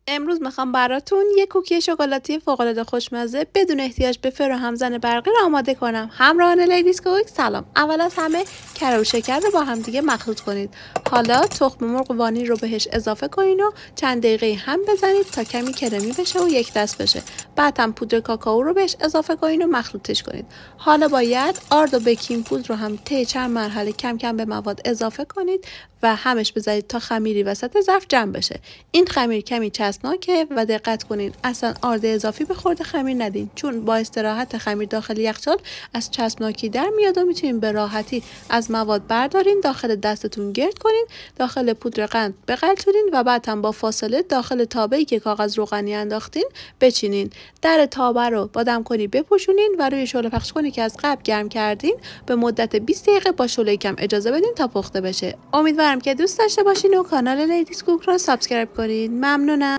امروز میخوام براتون یک کوکی شکلاتی فوق‌العاده خوشمزه بدون احتیاج به فر و همزن برقی رو آماده کنم. همراهان لیدیز کوک سلام. اول از همه کره و شکر رو با هم دیگه مخلوط کنید. حالا تخم مرغ و وانیل رو بهش اضافه کنین و چند دقیقه هم بزنید تا کمی کرمی بشه و یک دست بشه. بعد هم پودر کاکائو رو بهش اضافه کنین و مخلوطش کنید. حالا باید آرد و بیکینگ پودر رو هم طی چند مرحله کم کم به مواد اضافه کنید و همش بذارید تا خمیری وسط ظرف جمع بشه. این خمیر کمی چسبناکه و دقت کنین اصلا آرد اضافی به خورد خمیر ندین، چون با استراحت خمیر داخل یخچال از چسبناکی در میاد و میتونین به راحتی از مواد بردارین، داخل دستتون گرد کنین، داخل پودر قند بغلتونین و بعد هم با فاصله داخل تابه‌ای که کاغذ روغنی انداختین بچینین. در تابه رو با دمکنی بپوشونین و روی شعله پخش کنی که از قبل گرم کردین به مدت 20 دقیقه با شعله کم اجازه بدین تا پخته بشه. امیدوارم که دوست داشته باشین و کانال لیدیز کوک رو سابسکرایب کنین. ممنونم.